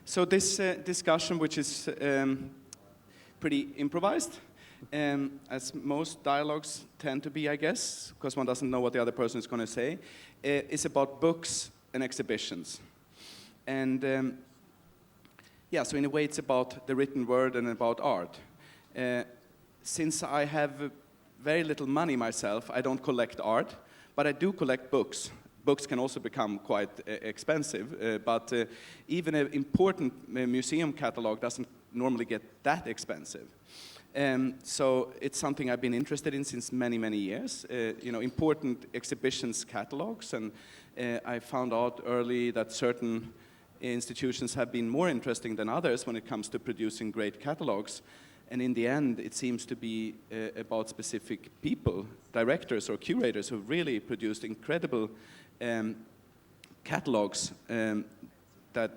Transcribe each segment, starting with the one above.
So this discussion, which is pretty improvised, as most dialogues tend to be, I guess, because one doesn't know what the other person is going to say, is about books and exhibitions. And yeah, so in a way it's about the written word and about art. Since I have very little money myself, I don't collect art, but I do collect books. Books can also become quite expensive, but even an important museum catalog doesn't normally get that expensive. So it's something I've been interested in since many, many years. Important exhibitions catalogs, and I found out early that certain institutions have been more interesting than others when it comes to producing great catalogs. And in the end, it seems to be about specific people, directors or curators who really produced incredible catalogs that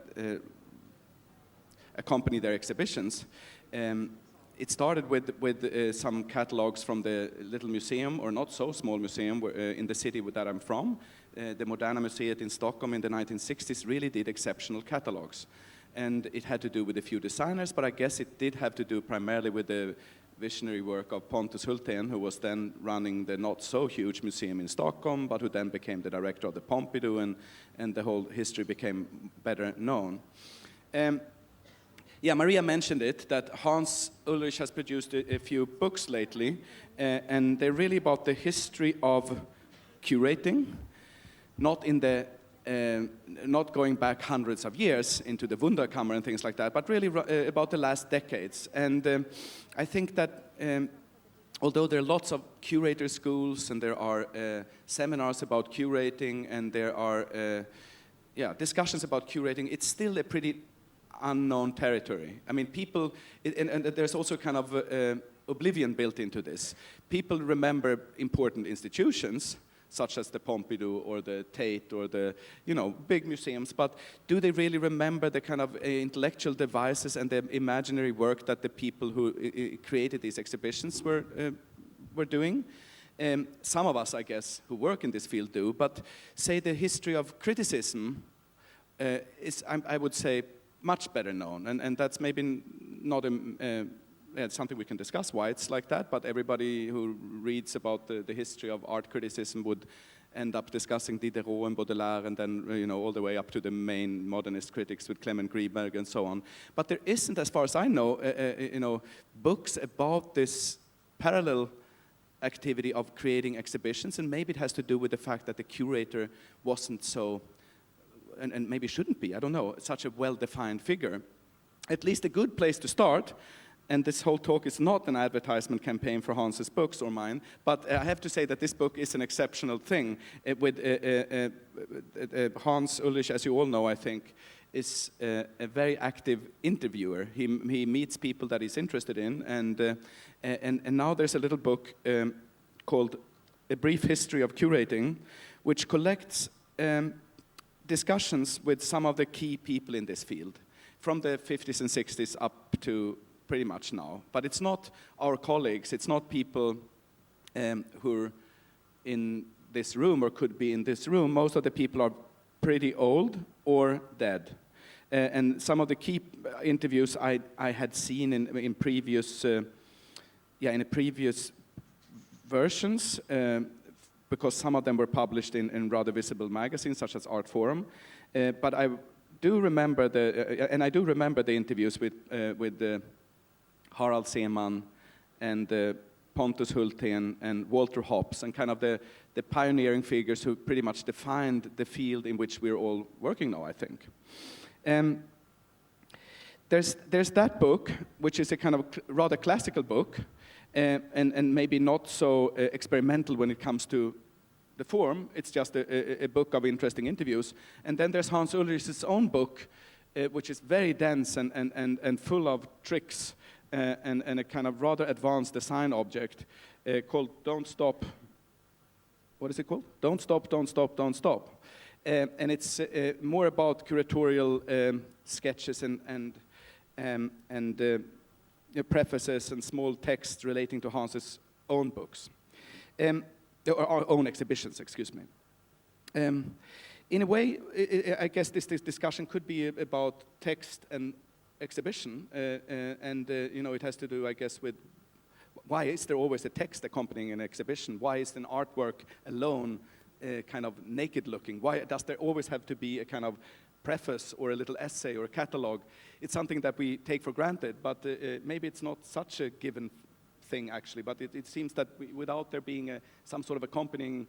accompany their exhibitions. It started with some catalogs from the little museum, or not so small museum, in the city that I'm from. The Moderna Museet in Stockholm in the 1960s really did exceptional catalogs. And it had to do with a few designers, but I guess it did have to do primarily with the visionary work of Pontus Hultén, who was then running the not-so-huge museum in Stockholm, but who then became the director of the Pompidou, and the whole history became better known. Yeah, Maria mentioned it, that Hans Ulrich has produced a few books lately, and they're really about the history of curating, not going back hundreds of years into the Wunderkammer and things like that, but really about the last decades. And I think that although there are lots of curator schools and there are seminars about curating and there are discussions about curating, it's still a pretty unknown territory. I mean, people, and there's also kind of oblivion built into this. People remember important institutions, such as the Pompidou or the Tate or the, big museums, but do they really remember the kind of intellectual devices and the imaginary work that the people who created these exhibitions were doing? Some of us, I guess, who work in this field do, but say the history of criticism is, I would say, much better known, and that's maybe not something we can discuss why it's like that, but everybody who reads about the history of art criticism would end up discussing Diderot and Baudelaire, and then all the way up to the main modernist critics with Clement Greenberg and so on. But there isn't, as far as I know, books about this parallel activity of creating exhibitions, and maybe it has to do with the fact that the curator wasn't so, and maybe shouldn't be, I don't know, such a well-defined figure. At least a good place to start. And this whole talk is not an advertisement campaign for Hans's books or mine, but I have to say that this book is an exceptional thing. With Hans Ulrich, as you all know, I think, is a very active interviewer. He meets people that he's interested in, and now there's a little book called A Brief History of Curating, which collects discussions with some of the key people in this field, from the 50s and 60s up to pretty much now. But it's not our colleagues, it's not people who are in this room or could be in this room. Most of the people are pretty old or dead. And some of the key interviews I had seen in previous versions, because some of them were published in rather visible magazines such as Art Forum. But I do remember the interviews with Harald Seemann and Pontus Hultén and Walter Hopps, and kind of the pioneering figures who pretty much defined the field in which we're all working now, I think. There's that book, which is a kind of rather classical book, and maybe not so experimental when it comes to the form. It's just a book of interesting interviews. And then there's Hans Ulrich's own book, which is very dense and full of tricks, and a kind of rather advanced design object called Don't Stop. What is it called? Don't Stop, Don't Stop, Don't Stop. And it's more about curatorial sketches and prefaces and small texts relating to Hans's own books, or our own exhibitions, excuse me. in a way, I guess this discussion could be about text and exhibition, and you know, it has to do, I guess, with why is there always a text accompanying an exhibition? Why is an artwork alone kind of naked looking? Why does there always have to be a kind of preface or a little essay or a catalog? It's something that we take for granted, but maybe it's not such a given thing actually, but it seems that without there being some sort of accompanying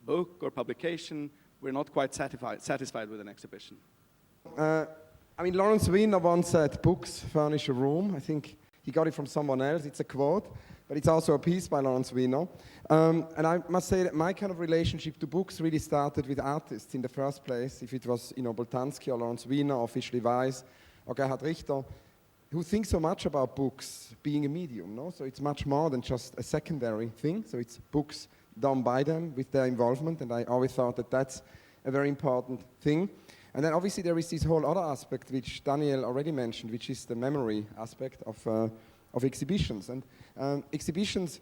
book or publication, we're not quite satisfied with an exhibition. I mean, Lawrence Wiener once said, books furnish a room. I think he got it from someone else. It's a quote, but it's also a piece by Lawrence Wiener. And I must say that my kind of relationship to books really started with artists in the first place, if it was, you know, Boltanski or Lawrence Wiener or Fischli Weiss or Gerhard Richter, who think so much about books being a medium, no? So it's much more than just a secondary thing. So it's books done by them with their involvement, and I always thought that that's a very important thing. And then obviously there is this whole other aspect which Daniel already mentioned, which is the memory aspect of exhibitions. And exhibitions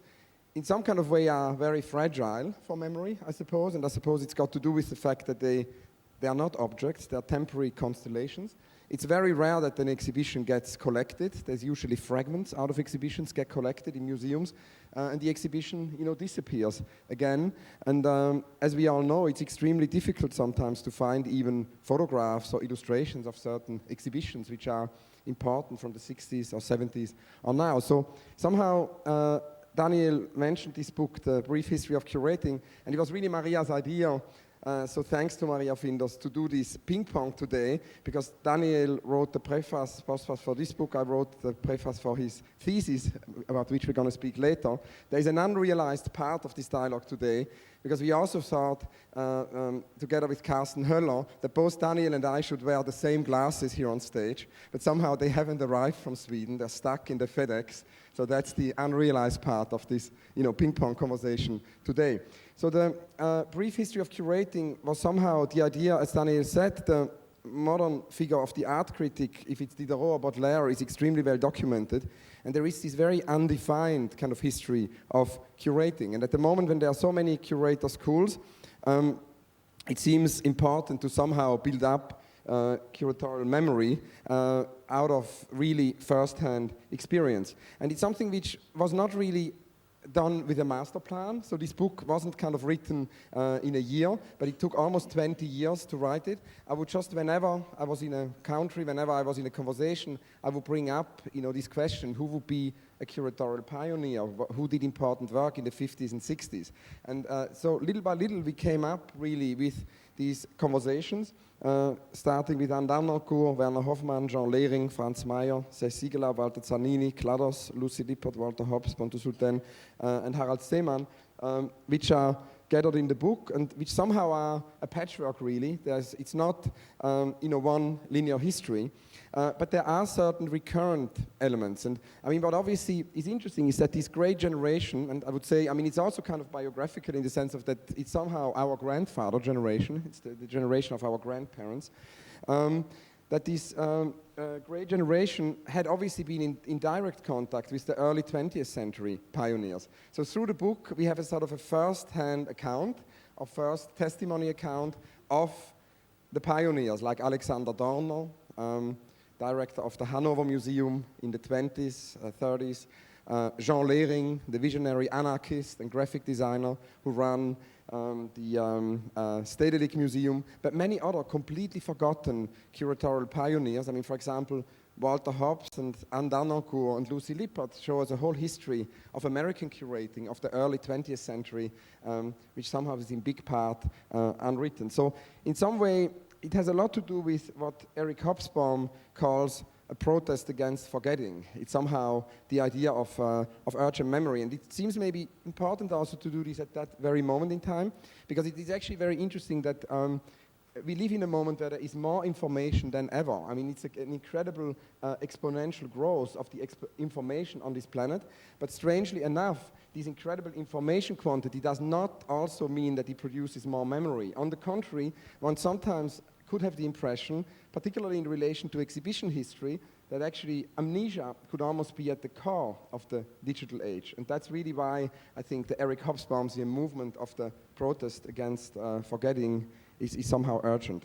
in some kind of way are very fragile for memory, I suppose, and I suppose it's got to do with the fact that they are not objects, they are temporary constellations. It's very rare that an exhibition gets collected. There's usually fragments out of exhibitions get collected in museums, and the exhibition, you know, disappears again. And as we all know, it's extremely difficult sometimes to find even photographs or illustrations of certain exhibitions which are important from the 60s or 70s or now. So somehow Daniel mentioned this book, The Brief History of Curating, and it was really Maria's idea. So thanks to Maria Finders to do this ping pong today, because Daniel wrote the preface for this book. I wrote the preface for his thesis, about which we're going to speak later. There is an unrealized part of this dialogue today, because we also thought, together with Carsten Höller, that both Daniel and I should wear the same glasses here on stage, but somehow they haven't arrived from Sweden. They're stuck in the FedEx. So that's the unrealized part of this, you know, ping pong conversation today. So the brief history of curating was somehow the idea, as Daniel said, the modern figure of the art critic, if it's Diderot or Baudelaire, is extremely well documented. And there is this very undefined kind of history of curating. And at the moment when there are so many curator schools, it seems important to somehow build up curatorial memory out of really first-hand experience. And it's something which was not really done with a master plan. So this book wasn't kind of written in a year, but it took almost 20 years to write it. I would just, whenever I was in a country, whenever I was in a conversation, I would bring up, you know, this question: who would be a curatorial pioneer? Who did important work in the 50s and 60s? And so little by little we came up really with these conversations, starting with Anne Darnancourt, Werner Hoffmann, Jean Lehring, Franz Mayer, Cesc Siegeler, Walter Zanini, Kladders, Lucy Lippert, Walter Hobbs, Pontus Hulten, and Harald Steemann, which are gathered in the book and which somehow are a patchwork really. It's not you know, one linear history, but there are certain recurrent elements. And I mean, what obviously is interesting is that this great generation, and I would say, I mean, it's also kind of biographical in the sense of that it's somehow our grandfather generation, it's the generation of our grandparents, that this great generation had obviously been in direct contact with the early 20th century pioneers. So through the book, we have a sort of a first-hand account, or first testimony account of the pioneers, like Alexander Dorner, director of the Hanover Museum in the 20s, 30s, Jean Lehring, the visionary anarchist and graphic designer who ran the Stedelijk Museum, but many other completely forgotten curatorial pioneers. I mean, for example, Walter Hobbs and Anne Darnancourt and Lucy Lippert show us a whole history of American curating of the early 20th century, which somehow is in big part unwritten. So in some way, it has a lot to do with what Eric Hobsbawm calls a protest against forgetting. It's somehow the idea of urgent memory. And it seems maybe important also to do this at that very moment in time, because it is actually very interesting that we live in a moment where there is more information than ever. I mean, it's an incredible exponential growth of the information on this planet. But strangely enough, this incredible information quantity does not also mean that it produces more memory. On the contrary, one sometimes could have the impression, particularly in relation to exhibition history, that actually amnesia could almost be at the core of the digital age. And that's really why I think the Eric Hobsbawmian movement of the protest against forgetting is somehow urgent.